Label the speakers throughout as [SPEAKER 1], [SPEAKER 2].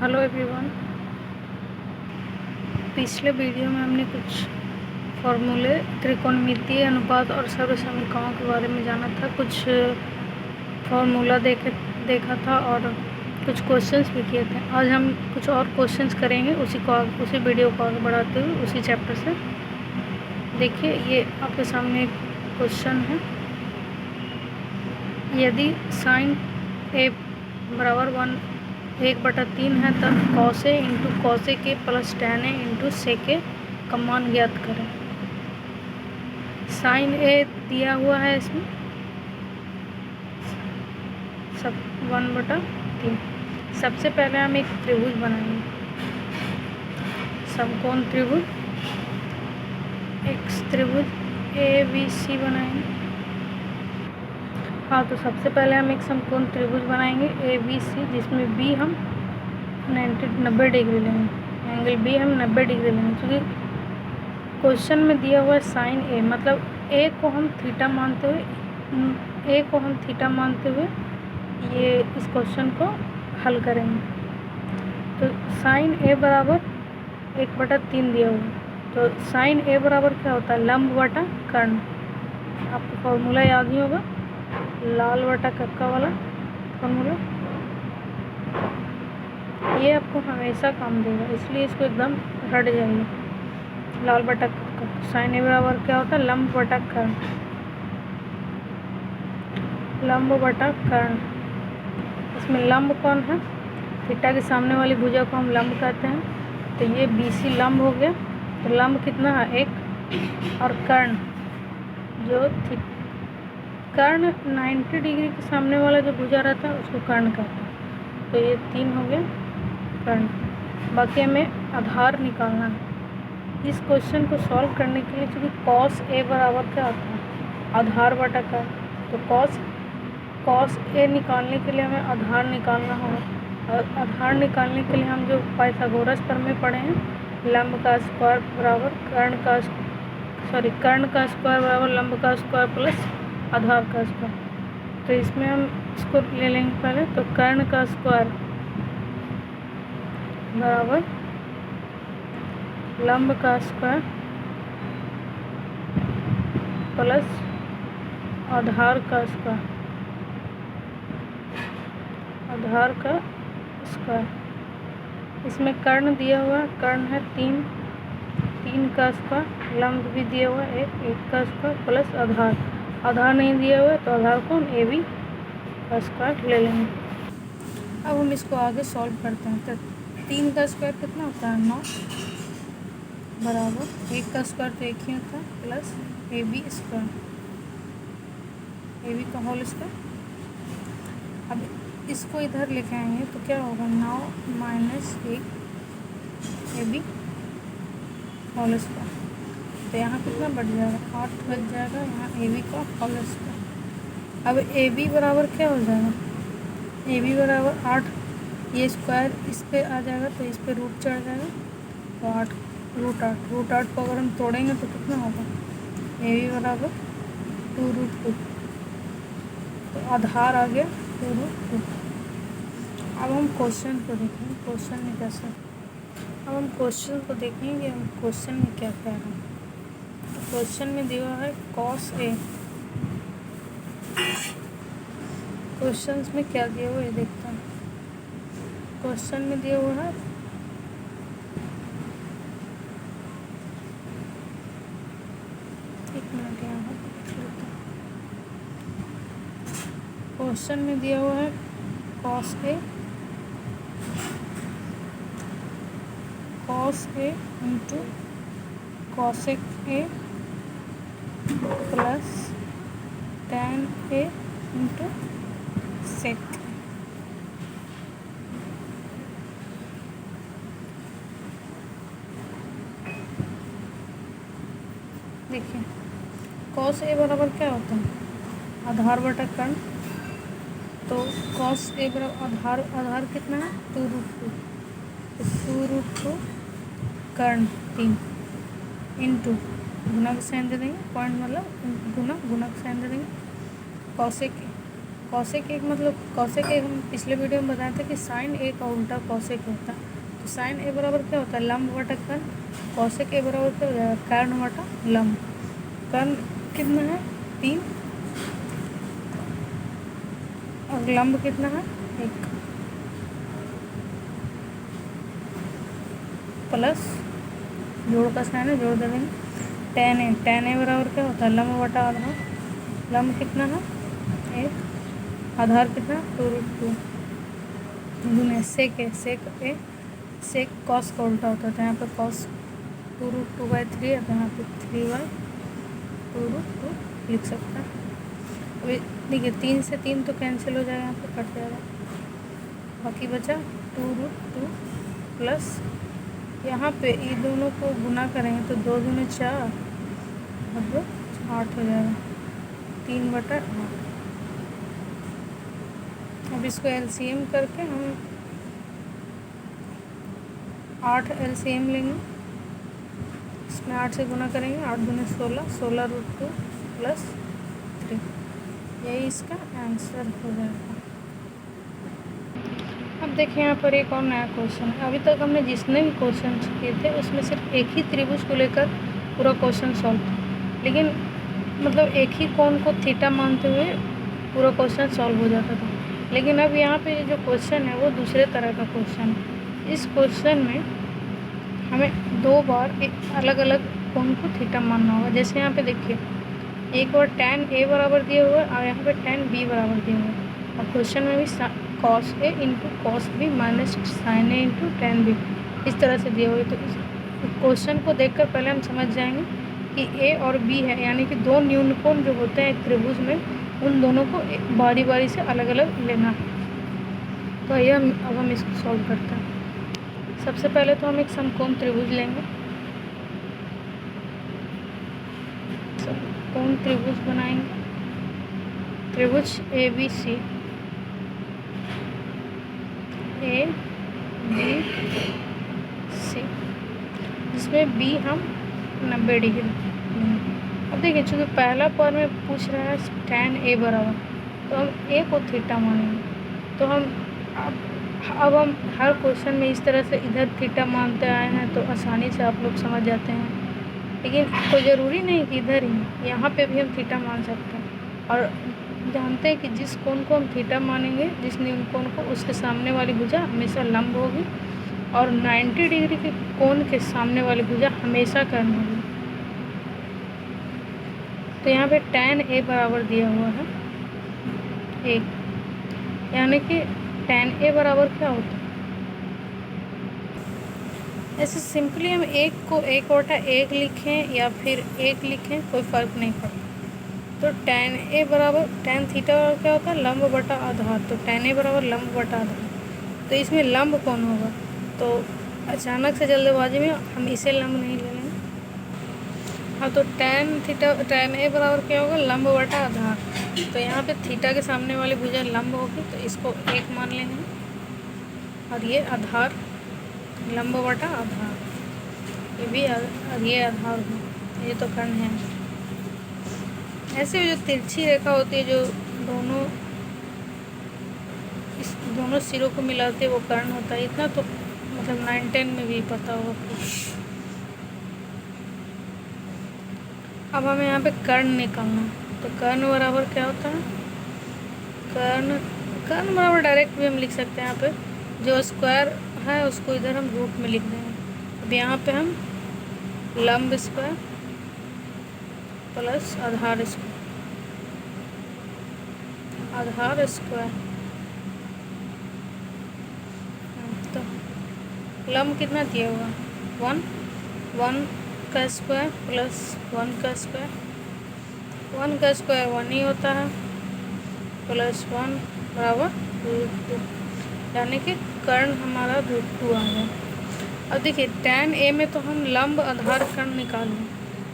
[SPEAKER 1] Hello everyone. पिछले video में हमने कुछ फॉर्मूले, त्रिकोणमितीय अनुपात और सर्वसमीकरणों के बारे में जाना था। कुछ फॉर्मूला देखा था और कुछ क्वेश्चंस भी किए थे। आज हम कुछ और क्वेश्चंस करेंगे उसी वीडियो को आगे बढ़ाते हुए उसी चैप्टर से। देखिए, ये आपके सामने एक क्वेश्चन है। यदि साइन ए बराबर 1/3 है तब cos A into cos A के प्लस tan ए इंटू सेक ए का मान ज्ञात करें। साइन ए दिया हुआ है इसमें सब 1/3। सबसे पहले हम एक त्रिभुज बनाएंगे, समकोण त्रिभुज, एक त्रिभुज ABC बनाएंगे। हाँ, तो सबसे पहले हम एक समकोण त्रिभुज बनाएंगे ABC, जिसमें B हम 90 डिग्री लेंगे। एंगल B हम 90 डिग्री लेंगे, क्योंकि क्वेश्चन में दिया हुआ है साइन A, मतलब A को हम थीटा मानते हुए ये इस क्वेश्चन को हल करेंगे। तो साइन A बराबर 1/3 दिया हुआ है। तो साइन A बराबर क्या होता है? लंब बटा कर्ण। आपको फॉर्मूला याद ही होगा, लाल बटा कक्का वाला फॉर्मूला। ये आपको हमेशा काम देगा, इसलिए इसको एकदम हट जाइए। लाल बटा कक्का। साइन ए बराबर क्या होता है? लंब बटा कर्ण। लंब बटा कर्ण। इसमें लंब कौन है? थीटा के सामने वाली भुजा को हम लंब कहते हैं। तो ये BC लंब हो गया। तो लंब कितना है? 1। और कर्ण जो कर्ण 90 डिग्री के सामने वाला जो भुजा रहता है उसको कर्ण कहते हैं। तो ये 3 हो गया कर्ण। बाकी हमें आधार निकालना है इस क्वेश्चन को सॉल्व करने के लिए, क्योंकि कॉस ए बराबर क्या होता है? आधार बटा कर्ण। तो कॉस ए निकालने के लिए हमें आधार निकालना होगा। और आधार निकालने के लिए हम जो पाइथागोरस प्रमेय पढ़े हैं, लंब का स्क्वायर बराबर कर्ण का स्क्वायर बराबर लंब का स्क्वायर प्लस आधार का स्क्वायर। तो इसमें हम इसको ले लेंगे पहले। तो कर्ण का स्क्वायर बराबर लंब का स्क्वायर प्लस आधार का स्क्वायर। इसमें कर्ण दिया हुआ है, कर्ण है 3 का स्क्वायर, लंब भी दिया हुआ है 1 का स्क्वायर प्लस आधार नहीं दिया हुआ है, तो आधार को हम AB का स्क्वायर ले लेंगे। अब हम इसको आगे सॉल्व करते हैं। तो 3 का स्क्वायर कितना होता है? 9 बराबर 1 का स्क्वायर तो 1 ही होता है प्लस AB स्क्वायर, AB का होल स्क्वायर। अब इसको इधर लेके आएंगे तो क्या होगा? 9 माइनस 1 AB होल स्क्वायर। तो यहाँ कितना बढ़ जाएगा? 8 बच जाएगा यहाँ AB का होल स्क्वायर। अब AB बराबर क्या हो जाएगा? AB बराबर 8। ये स्क्वायर इस पे आ जाएगा तो इस पे रूट चढ़ जाएगा, तो 8 रूट 8 को अगर हम तोड़ेंगे तो कितना होगा? AB बराबर 2√2। तो आधार आ गया 2√2। अब हम क्वेश्चन को देखेंगे, क्वेश्चन में कैसे। अब हम क्वेश्चन को देखेंगे, हम क्वेश्चन में क्या कह रहे हैं। तो क्वेश्चन में दिया है कॉस ए। क्वेश्चन में क्या दिया हुआ है देखते हैं। क्वेश्चन में दिया हुआ है क्वेश्चन में दिया हुआ है cos A into cosec A plus tan A into sec. देखिए, कॉस ए बराबर क्या होता है? आधार बटा कर्ण। तो कॉस ए बराबर आधार कितना है? 2√2। तो 2√2 कर्ण 3 इंटू गुना का साइन दे देंगे, पॉइंट मतलब गुना का साइन दे देंगे, कॉसेक कॉसेक एक मतलब कॉसेक एक हम पिछले वीडियो में बताए थे कि साइन ए का उल्टा कॉसेक होता है। तो साइन ए बराबर क्या होता है, लंब बटा कर्ण। कॉसेक ए बराबर क्या हो जाएगा, कर्ण बटा लंब। कर्ण कितना है 3 और लंब कितना है 1, प्लस जोड़ का साइन है, जोड़ दे देंगे। tan ए बराबर क्या होता है, लंब बटा आधार। लंब कितना है 1, आधार कितना 2√2 गुने सेक ए सेक कॉस का उल्टा होता था। यहाँ पर कॉस 2√2/3 है, तो यहाँ पे 3/2√2 लिख सकता है। अभी देखिए 3 से 3 तो कैंसिल हो जाएगा, यहाँ पे कट जाएगा, बाकी बचा 2√2 प्लस यहाँ पे ये दोनों को गुना करेंगे तो 2 दूनी 4 और 2 8 हो जाएगा, 3/8। अब इसको एलसीएम करके हम 8 एलसीएम लेंगे, इसमें 8 से गुना करेंगे, 8 दूनी 16, 16√2 प्लस 3, यही इसका आंसर हो जाएगा। अब देखिए यहाँ पर एक और नया क्वेश्चन है। अभी तक हमने जितने भी क्वेश्चन किए थे उसमें सिर्फ एक ही त्रिभुज को लेकर पूरा क्वेश्चन सॉल्व था, लेकिन मतलब एक ही कोण को थीटा मानते हुए पूरा क्वेश्चन सॉल्व हो जाता था। लेकिन अब यहाँ पे जो क्वेश्चन है वो दूसरे तरह का क्वेश्चन है। इस क्वेश्चन में हमें 2 बार एक अलग अलग कोण को थीटा मानना होगा। जैसे यहाँ पे देखिए एक बार tan ए बराबर दिया हुआ है और यहाँ पे tan बी बराबर दिया हुआ है, और क्वेश्चन में भी cos A into cos B minus sine A into tan B इस तरह से दिया हुआ है। तो इस क्वेश्चन को देखकर पहले हम समझ जाएंगे कि ए और बी है, यानी कि 2 न्यूनकोण जो होते हैं एक त्रिभुज में, उन दोनों को बारी बारी से अलग अलग लेना है। तो आइए अब हम इसको सॉल्व करते हैं। सबसे पहले तो हम एक समकोण त्रिभुज लेंगे, समकोण त्रिभुज बनाएंगे, त्रिभुज ए बी सी, ए बी सी, जिसमें बी हम 90 डिग्री लेंगे। अब देखिए चूँकि पहला पॉइंट में पूछ रहा है tan ए बराबर, तो हम ए को थीटा मानेंगे। तो हम अब हम हर क्वेश्चन में इस तरह से इधर थीटा मानते आए हैं, तो आसानी से आप लोग समझ जाते हैं। लेकिन कोई ज़रूरी नहीं कि इधर ही, यहाँ पे भी हम थीटा मान सकते हैं। और जानते हैं कि जिस कोण को हम थीटा मानेंगे, जिस न्यूनकोण को, उसके सामने वाली भुजा हमेशा लंब होगी, और 90 डिग्री के कोण के सामने वाली भुजा हमेशा कर्ण होगी। तो यहाँ पे tan ए बराबर दिया हुआ है 1, यानी कि tan ए बराबर क्या होता है, ऐसे सिंपली हम 1 को 1/1 लिखें या फिर 1 लिखें, कोई फ़र्क नहीं पड़ता। तो tan ए बराबर tan थीटा बराबर क्या होता है, लंब बटा आधार। तो tan ए बराबर लंब बटा आधार, तो इसमें लंब कौन होगा, तो अचानक से जल्दबाजी में हम इसे लंब नहीं ले लेंगे। हाँ, तो tan ए बराबर क्या होगा, लंब बटा आधार। तो यहाँ पे थीटा के सामने वाली भुजा लंब होगी, तो इसको 1 मान लेंगे, और ये आधार लंब बटा आधार, ये भी ये आधार हो, ये तो कर्ण है। ऐसे जो तिरछी रेखा होती है जो दोनों सिरों को मिलाते वो कर्ण होता है। इतना तो मतलब 9-10 में भी पता होगा। अब हमें यहाँ पे कर्ण निकालना है, तो कर्ण बराबर क्या होता है, कर्ण बराबर डायरेक्ट भी हम लिख सकते हैं। यहाँ पे जो स्क्वायर है उसको इधर हम रूट में लिख देंगे। अब यहाँ पे हम लंब स्क्वायर प्लस आधार स्क्वायर, तो लंब कितना दिया हुआ 1 का स्क्वायर प्लस 1 का स्क्वायर, 1 का स्क्वायर 1 ही होता है, प्लस 1 बराबर √2, यानी कि कर्ण हमारा √2 आ गया। अब देखिए tan ए में तो हम लंब आधार कर्ण निकाल लें,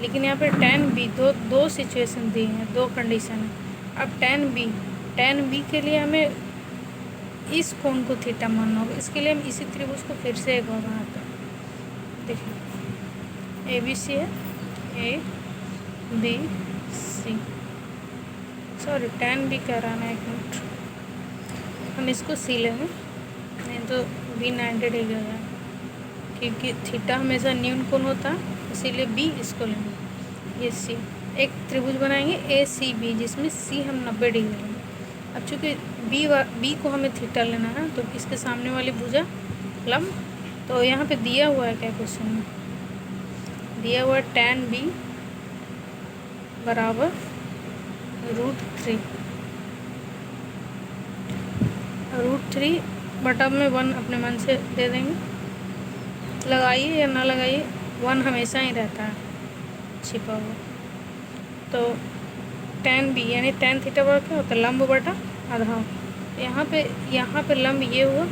[SPEAKER 1] लेकिन यहाँ पे tan बी दो सिचुएशन दी हैं, 2 कंडीशन है। अब tan बी के लिए हमें इस कोण को थीटा मानना होगा। इसके लिए हम इसी त्रिभुज को फिर से एक बार बनाते हैं। देखिए ए बी सी है, A B C, sorry tan भी कह रहा ना, एक मिनट, हम इसको सी लेंगे, नहीं तो बी 90 डिग्री हो जाएगा, क्योंकि थीटा हमेशा न्यून कोण होता है, इसीलिए बी इसको लेंगे। ये सी, एक त्रिभुज बनाएंगे ए सी बी, जिसमें सी हम 90 डिग्री लेंगे। अब चूँकि बी को हमें थीटा लेना है, तो इसके सामने वाली भुजा लंब, तो यहाँ पे दिया हुआ है क्या क्वेश्चन में, दिया हुआ है tan बी बराबर √3, √3 बटा में 1 अपने मन से दे देंगे, लगाइए या ना लगाइए, 1 हमेशा ही रहता है छिपा हुआ। तो tan बी यानी tan थीटा बराबर क्या होता है, लंब बटा आधार। यहाँ पे लंब ये हुआ,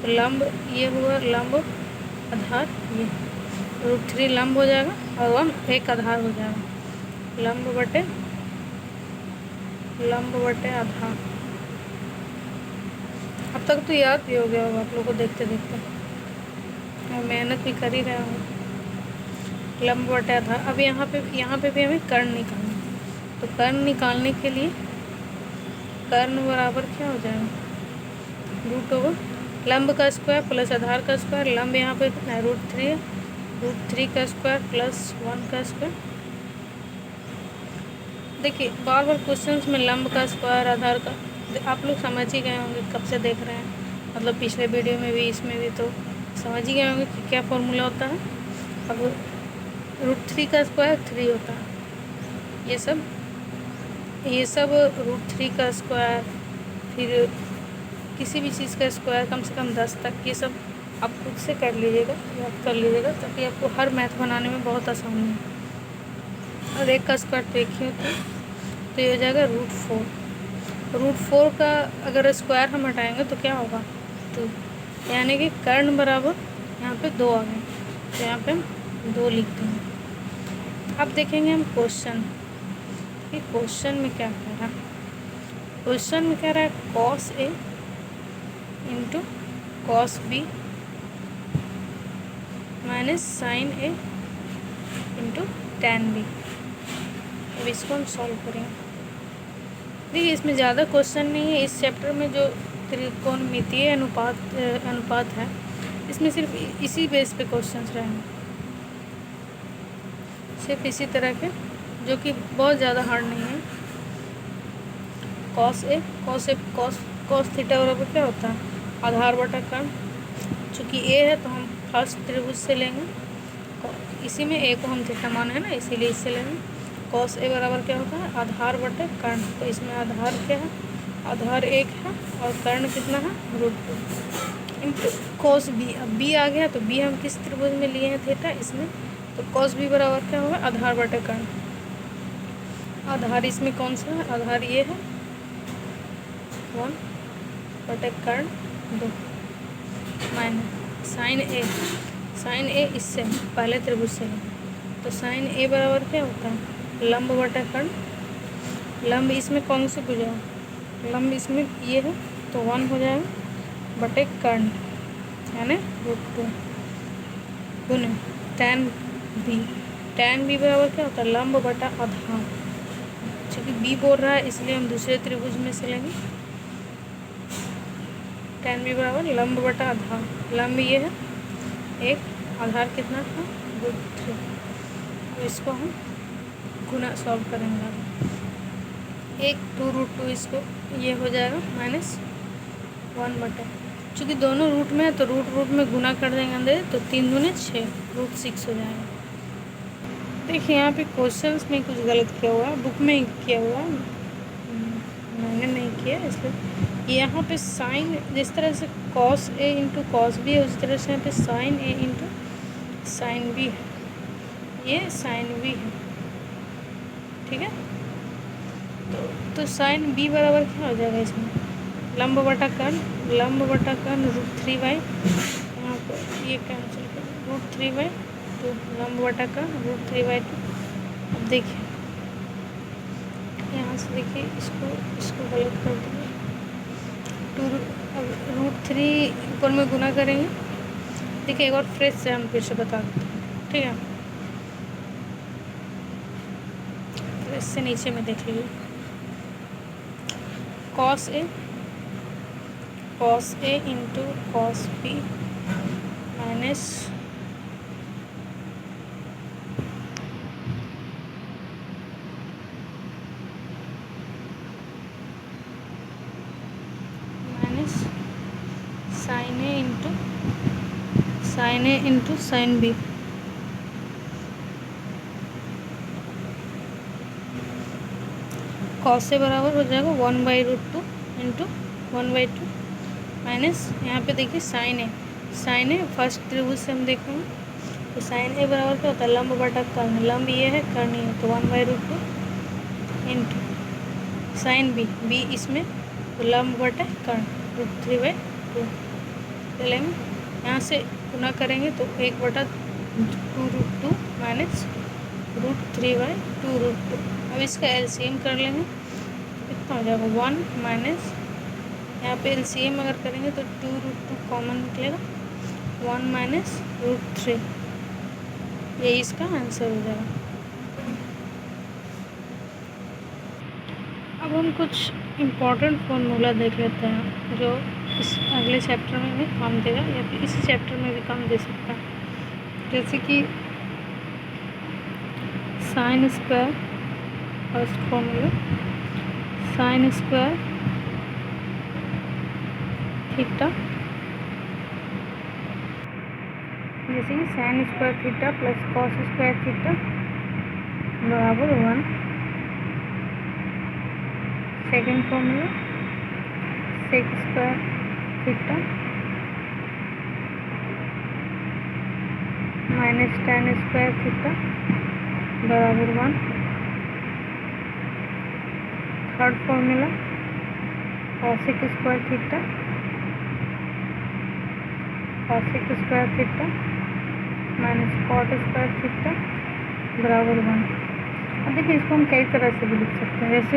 [SPEAKER 1] तो लंब ये हुआ, लंब आधार ये, √3 लंब हो जाएगा और 1 एक आधार हो जाएगा, लंब बटे आधार। अब तक तो याद भी हो गया होगा आप लोगों को देखते देखते, मैं मेहनत भी कर ही रहा हूँ। लंब बटे आधार। अब यहाँ पे भी हमें कर्ण निकालना है, तो कर्ण निकालने के लिए कर्ण बराबर क्या हो जाएगा, √ लंब का स्क्वायर प्लस आधार का स्क्वायर, लंब यहाँ पे कितना है √3 है, √3 का स्क्वायर प्लस 1 का स्क्वायर। देखिए बार बार क्वेश्चंस में लंब का स्क्वायर आधार का आप लोग समझ ही गए होंगे, कब से देख रहे हैं, मतलब पिछले वीडियो में भी इसमें भी तो समझ ही गए होंगे कि क्या फॉर्मूला होता है। अब √3 का स्क्वायर 3 होता है, ये सब √3 का स्क्वायर, फिर किसी भी चीज़ का स्क्वायर कम से कम 10 तक, ये सब आप खुद से कर लीजिएगा, याद कर लीजिएगा, ताकि आपको हर मैथ बनाने में बहुत आसानी है। और एक का स्क्वायर तो एक ही होता है, तो ये हो जाएगा √4 का अगर स्क्वायर हम हटाएंगे तो क्या होगा, तो यानी कि कर्ण बराबर यहाँ पे 2 आ गए, तो यहाँ पे हम 2 लिख देंगे। अब देखेंगे हम क्वेश्चन कि क्वेश्चन में क्या कह रहा है। क्वेश्चन में कह रहा है cos A into cos B minus sin A into tan B। अब इसको हम सॉल्व करेंगे। देखिए इसमें ज़्यादा क्वेश्चन नहीं है, इस चैप्टर में जो त्रिकोणमितीय अनुपात है, इसमें सिर्फ इसी बेस पे क्वेश्चंस रहेंगे, सिर्फ इसी तरह के, जो कि बहुत ज़्यादा हार्ड नहीं है। cos थीटा बराबर क्या होता है, आधार बटा कर्ण, चूँकि ए है तो हम फर्स्ट त्रिभुज से लेंगे, इसी में ए को हम थीटा माना है ना, इसीलिए इससे लेंगे। cos A बराबर क्या होता है, आधार बटे कर्ण, तो इसमें आधार क्या है, आधार 1 है और कर्ण कितना है √2 इंटू cos B। अब B आ गया तो B हम किस त्रिभुज में लिए हैं थीटा, इसमें, तो cos B बराबर क्या होगा, आधार बटे कर्ण। आधार इसमें कौन सा है, आधार ये है 1 बटे कर्ण 2 माइनस sin A इससे पहले त्रिभुज से लेंगे, तो sin A बराबर क्या होता है, लंब बटा कर्ण। लंब इसमें कौन सी भुजा है, लंब इसमें ये है, तो 1 हो जाएगा बटे कर्ण यानी √2 गुने tan B बराबर क्या होता है, लंब बटा आधार। चूँकि B बोल रहा है इसलिए हम दूसरे त्रिभुज में से लेंगे, tan B बराबर लंब बटा आधार, लंब ये है 1, आधार कितना था √3, तो इसको हम गुना सॉल्व करेंगे, 1 2 इसको ये हो जाएगा -1 बटे, चूँकि दोनों रूट में है तो रूट में गुना कर देंगे अंदर, तो 3 दूने 6 √6 हो जाएगा। देखिए यहाँ पे क्वेश्चंस में कुछ गलत किया हुआ है, बुक में ही किया हुआ है, मैंने नहीं किया, इसलिए यहाँ पे साइन, जिस तरह से cos A into cos B है, उस तरह से यहाँ पे sin A into sin B है, ये sin B है, ठीक है। तो sin B बराबर क्या हो जाएगा, इसमें लंब बटा कर्ण √3/, यहाँ पर ये कैंसिल कर √3/2, लंब बटा कर्ण √3/2। अब देखिए यहाँ से, देखिए इसको गलत कर देंगे, √3 ऊपर में गुना करेंगे। देखिए एक बार फ्रेश से हम फिर से बता देते हैं, ठीक है, फ्रेश से नीचे में देख लीजिए, cos A into cos B minus sin A into sin B cos A बराबर हो जाएगा 1/√2 इंटू 1/2 माइनस यहाँ पे देखिए sin A फर्स्ट त्रिभुज से हम देखेंगे तो sin A बराबर क्या होता है, लंब बटा कर्ण, लंब ये है कर्ण ये, तो 1/√2 इंटू sin B इसमें तो लंब बटा कर्ण √3/2। पहले हम यहाँ से गुना करेंगे तो 1/2√2 माइनस √3/2√2। अब इसका एलसीएम कर लेंगे, कितना हो जाएगा 1 माइनस, यहाँ पे एलसीएम अगर करेंगे तो 2√2 कॉमन निकलेगा, 1 माइनस √3, यही इसका आंसर हो जाएगा। अब हम कुछ इम्पोर्टेंट फॉर्मूला देख लेते हैं जो इस अगले चैप्टर में भी काम देगा या फिर इसी चैप्टर में भी काम दे सकता है। जैसे कि sine square, first formula sine square theta, जैसे कि sine square theta plus cos square theta बराबर 1। Second formula sec square theta minus tan square theta बराबर 1। Third formula cosec square theta minus cot square theta बराबर 1। अब देखिए इसको हम कई तरह से भी लिख सकते हैं, जैसे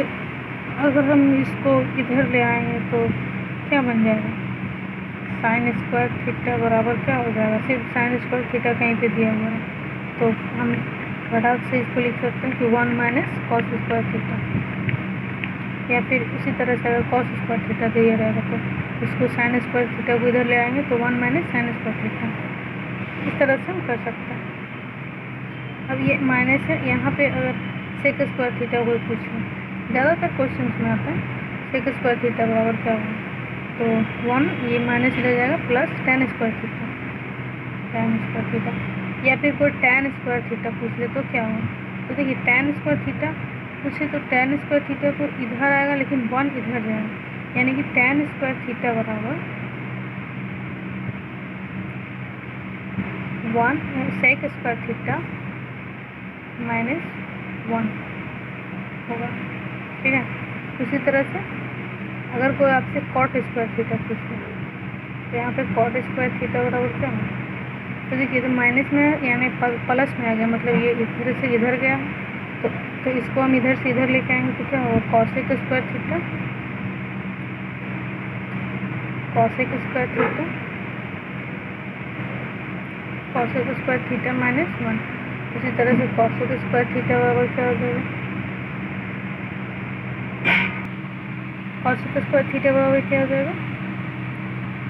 [SPEAKER 1] अगर हम इसको इधर ले आएंगे तो क्या बन जाएगा, साइन स्क्वायर थीटा बराबर क्या हो जाएगा, सिर्फ साइन स्क्वायर थीटा कहीं पे दिया हुआ है तो हम फटाक से इसको लिख सकते हैं कि 1 माइनस कॉस स्क्वायर थीटा, या फिर उसी तरह से अगर कॉस स्क्वायर थीटा दिया रहेगा तो इसको साइन स्क्वायर थीटा को इधर ले आएंगे तो 1 माइनस साइन स्क्वायर थीटा, इस तरह से हम कर सकते हैं। अब ये माइनस है, यहाँ पे अगर सेक स्क्वायर थीटा कोई पूछे, ज़्यादातर क्वेश्चन में आता है सेक स्क्वायर थीटा बराबर क्या होगा, तो 1 ये माइनस ले जाएगा प्लस tan स्क्वायर थीटा, या फिर कोई tan स्क्वायर थीटा पूछ ले तो क्या होगा, तो देखिए tan स्क्वायर थीटा पूछे तो tan स्क्वायर थीटा को इधर आएगा लेकिन 1 इधर जाएगा, यानी कि tan स्क्वायर थीटा बराबर 1 सेक स्क्वायर थीटा माइनस 1 होगा, ठीक है। उसी तरह से अगर कोई आपसे कॉट स्क्वायर थीटा पूछे तो यहाँ पे कॉट स्क्वायर थीटा बराबर क्या होगा, तो देखिए तो माइनस में यानी प्लस में आ गया, मतलब ये इधर से इधर गया तो इसको हम इधर से इधर लेके आएंगे तो क्या होगा, कॉसेक स्क्वायर थीटा माइनस 1। उसी तरह से कॉसेक स्क्वायर थीटा बराबर क्या हो जाएगा, कॉसेक स्क्वायर थीटा बराबर क्या हो जाएगा,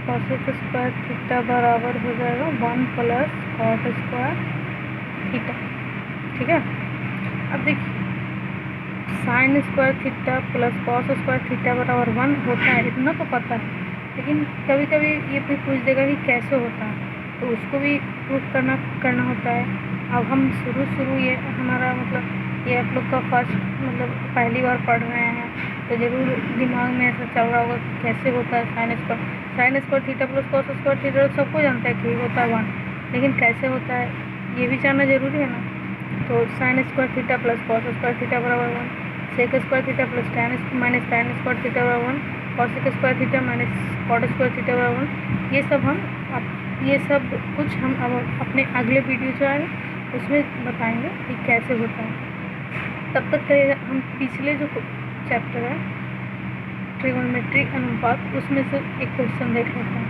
[SPEAKER 1] कॉसेक स्क्वायर थीटा बराबर हो जाएगा 1 प्लस कॉट स्क्वायर थीटा, ठीक है। अब देखिए sign square theta plus cos square theta बराबर 1 होता है, इतना तो पता है, लेकिन कभी कभी ये भी पूछ देगा कि कैसे होता है, तो उसको भी प्रूफ करना होता है। अब हम शुरू ये हमारा मतलब ये आप लोग का फर्स्ट मतलब पहली बार पढ़ रहे हैं तो ज़रूर दिमाग में ऐसा चल रहा होगा कि कैसे होता है sign square theta plus cos square theta, सबको जानता है कि होता है 1, लेकिन कैसे होता है ये भी जानना जरूरी है ना। तो sine square theta plus cos square theta बराबर 1, sec square theta plus minus tan square theta बराबर 1, cosec square theta minus cot square theta बराबर 1। ये सब कुछ हम अब अपने अगले वीडियो जो आएगा उसमें बताएंगे कि कैसे होता है। तब तक हम पिछले जो चैप्टर है ट्रिगोनोमेट्री अनुपात उसमें से एक क्वेश्चन देख लेते हैं।